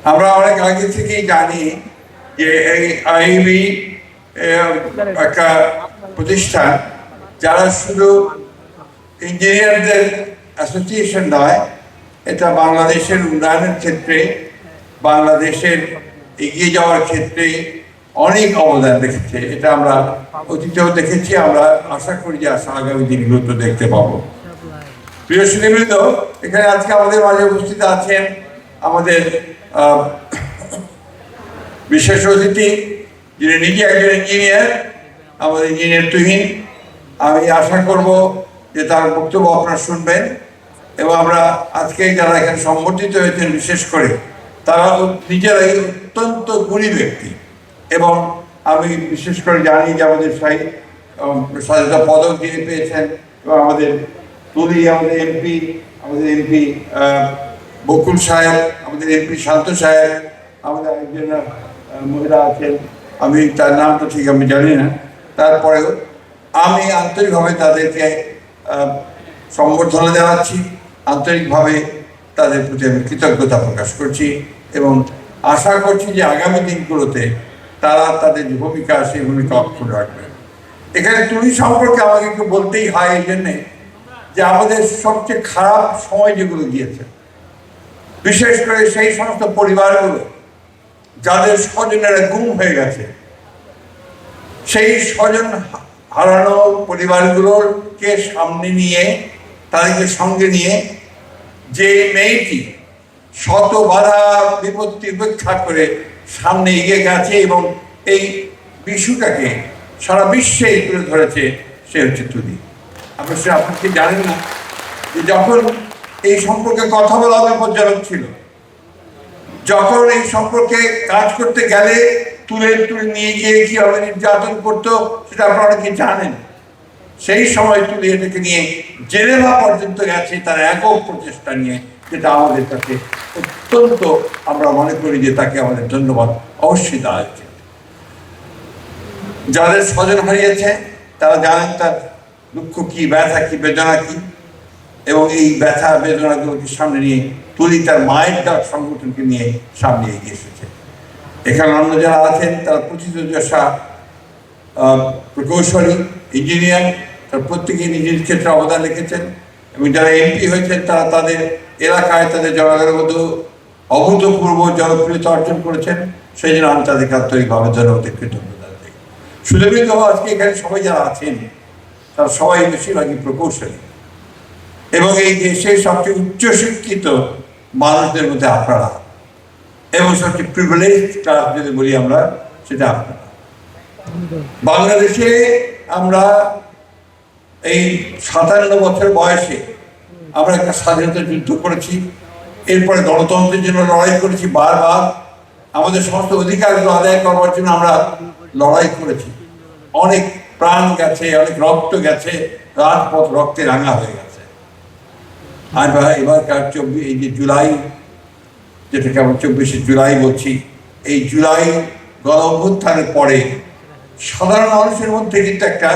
আমরা অনেক আগে থেকেই জানি যে এই আইবি একটা প্রতিষ্ঠান যারা শুধু ইঞ্জিনিয়ারদের অ্যাসোসিয়েশন নয়, এটা বাংলাদেশের উন্নয়নের ক্ষেত্রে, বাংলাদেশের এগিয়ে যাওয়ার ক্ষেত্রে অনেক অবদান রেখেছে। এটা আমরা অতীতেও দেখেছি, আমরা আশা করি যে আগামী দিনগুলোতে দেখতে পাবো। প্রিয় সুধীবৃন্দ, এখানে আজকে আমাদের মাঝে উপস্থিত আছেন আমাদের বিশেষ অতিথি, যিনি নিজে একজন ইঞ্জিনিয়ার, আমাদের ইঞ্জিনিয়ার তুহিন। আমি আশা করব যে তার বক্তব্য আপনারা শুনবেন এবং আমরা আজকে যারা এখানে সম্বর্ধিত হয়েছেন বিশেষ করে তারা নিজেরাই অত্যন্ত গুণী ব্যক্তি। এবং আমি বিশেষ করে জানি যে আমাদের স্বাধীনতা পদক যিনি পেয়েছেন এবং আমাদের আমাদের এমপি বকুল সাহেব, আমাদের এমপি শান্ত সাহেব, আমাদের একজন মহিলা আছেন, আমি তার নামটা ঠিক আমি জানি না, তারপরেও আমি আন্তরিকভাবে তাদেরকে সম্বর্ধনা জানাচ্ছি, আন্তরিকভাবে তাদের প্রতি আমি কৃতজ্ঞতা প্রকাশ করছি এবং আশা করছি যে আগামী দিনগুলোতে তারা তাদের যে ভূমিকা সেই ভূমিকা অক্ষুণ্ণ রাখবে। এখানে তুমি সম্পর্কে আমাকে একটু বলতেই হয় এই জন্যে যে আমাদের সবচেয়ে খারাপ সময় যেগুলো গিয়েছে, বিশেষ করে সেই সমস্ত পরিবারগুলো যাদের স্বজনেরা গুম হয়ে গেছে, সেই স্বজন হারানো পরিবারগুলোকে সামনে নিয়ে, তাদেরকে সঙ্গে নিয়ে যে মেয়েটি শত বাধা বিপত্তি উপেক্ষা করে সামনে এগিয়ে গেছে এবং এই বিষয়টাকে সারা বিশ্বে তুলে ধরেছে, সে হচ্ছে তুলি। আপনি কি জানেন না যে যখন এই সম্পর্কে কথা বলা বিপজ্জনক ছিল, যখন এই সম্পর্কে কাজ করতে গেলে তুলে নিয়ে গিয়ে কিভাবে নির্যাতন করতো সেটা আপনারা অনেকে জানেন। সেই সময় তুলে এটাকে নিয়ে জেনেভা পর্যন্ত গেছে তার একক প্রচেষ্টা নিয়ে, যেটা আমাদের কাছে অত্যন্ত, আমরা মনে করি যে তাকে আমাদের ধন্যবাদ অবশ্যই দেওয়া উচিত। যাদের স্বজন হারিয়েছে তারা জানেন তার দুঃখ কি, ব্যথা কি, বেদনা কি, এবং এই ব্যথা বেদনাগুলোকে সামনে নিয়ে তুলি তার মায়ের ডাক সংগঠনকে নিয়ে সামনে এগিয়ে এসেছে। এখানে অন্য যারা আছেন তারা প্রথিতযশা প্রকৌশলী, ইঞ্জিনিয়ার, তারা প্রত্যেকেই নিজের ক্ষেত্রে অবদান রেখেছেন এবং যারা এমপি হয়েছেন তারা তাদের এলাকায় তাদের জনগণের মধ্যে অভূতপূর্ব জনপ্রিয়তা অর্জন করেছেন। সেই জন্য আমি তাদেরকে আন্তরিকভাবে ধন্যবাদ কৃতজ্ঞতা দিই। সুধীবৃন্দ, আজকে এখানে সবাই যারা আছেন তারা সবাই বেশিরভাগই প্রকৌশলী এবং এই দেশের সবচেয়ে উচ্চশিক্ষিত মানুষদের মধ্যে আপনারা, এবং সবচেয়ে প্রিভিলেজ ক্লাস যদি বলি আমরা, সেটা আপনারা। বাংলাদেশে আমরা এই 57 বছর বয়সে আমরা একটা স্বাধীনতা যুদ্ধ করেছি, এরপরে গণতন্ত্রের জন্য লড়াই করেছি বারবার, আমাদের সমস্ত অধিকারগুলো আদায় করবার জন্য আমরা লড়াই করেছি, অনেক প্রাণ গেছে, অনেক রক্ত গেছে, রাজপথ রক্তে রাঙা হয়ে গেছে। আর এবারকার এই যে জুলাই, যেটাকে আমরা 24শে জুলাই বলছি, এই জুলাই গণ অভ্যুত্থানের পরে সাধারণ মানুষের মধ্যে কিন্তু একটা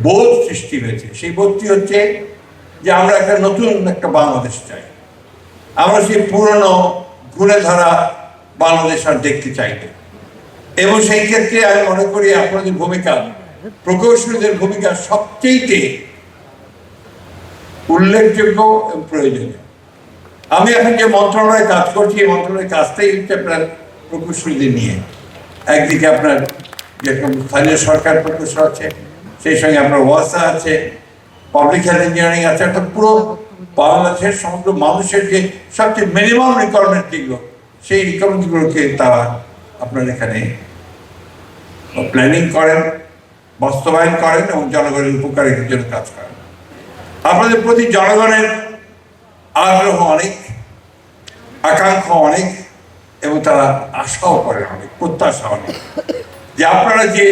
বোধ সৃষ্টি হয়েছে। সেই বোধটি হচ্ছে যে আমরা একটা নতুন একটা বাংলাদেশ চাই, আমরা সেই পুরনো ঘুরে ধরা বাংলাদেশ আর দেখতে চাই না। এবং সেই ক্ষেত্রে আমি মনে করি আপনাদের ভূমিকা, প্রকৌশলীদের ভূমিকা সবচেয়ে উল্লেখযোগ্য এবং প্রয়োজনীয়। আমি এখন যে মন্ত্রণালয়ে কাজ করছি, এই মন্ত্রণালয়ের কাজটাই হচ্ছে আপনার প্রকৌশলীদের নিয়ে। একদিকে আপনার যেরকম স্থানীয় সরকার প্রকৌশল আছে, সেই সঙ্গে আপনার ওয়াসা আছে, পাবলিক হেলথ ইঞ্জিনিয়ারিং আছে, একটা পুরো বাংলাদেশের সমগ্র মানুষের যে সবচেয়ে মিনিমাম রিকোয়ারমেন্ট যেগুলো, সেই রিকোয়ারমেন্টগুলোকে তারা আপনার এখানে প্ল্যানিং করেন, বাস্তবায়ন করেন এবং জনগণের উপকারের জন্য কাজ করেন। আপনাদের প্রতি জনগণের আগ্রহ অনেক, আকাঙ্ক্ষা অনেক, এবং তারা আশাও করেন অনেক, প্রত্যাশা অনেক, যে আপনারা যে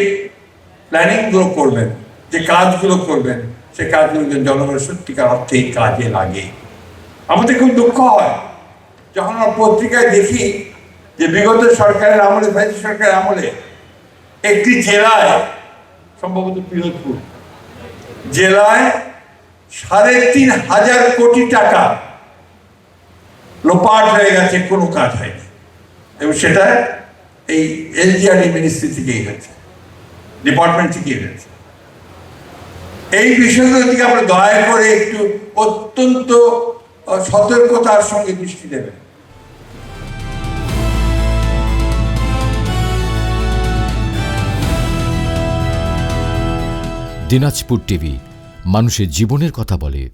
প্ল্যানিংগুলো করবেন, যে কাজগুলো করবেন, সে কাজগুলো জনগণের সত্যিকার অর্থেই কাজে লাগে। আমাদের খুব দুঃখ হয় যখন আমরা পত্রিকায় দেখি যে বিগত সরকারের আমলে, ফ্যাসিস্ট সরকারের আমলে একটি জেলায়, সম্ভবত পিরোজপুর জেলায় ৩৫০০ কোটি টাকা লোপাট হয়ে গেছে, কোনো কাজ হয়নি। এবং সেটা এই এলজিআরডি মিনিস্ট্রি থেকেই হয়েছে, ডিপার্টমেন্ট থেকেই হয়েছে। এই বিষয়গুলোর দিকে আমরা দয়া করে একটু অত্যন্ত সতর্কতার সঙ্গে দৃষ্টি দেবেন। দিনাজপুর টিভি, মানুষের জীবনের কথা বলে।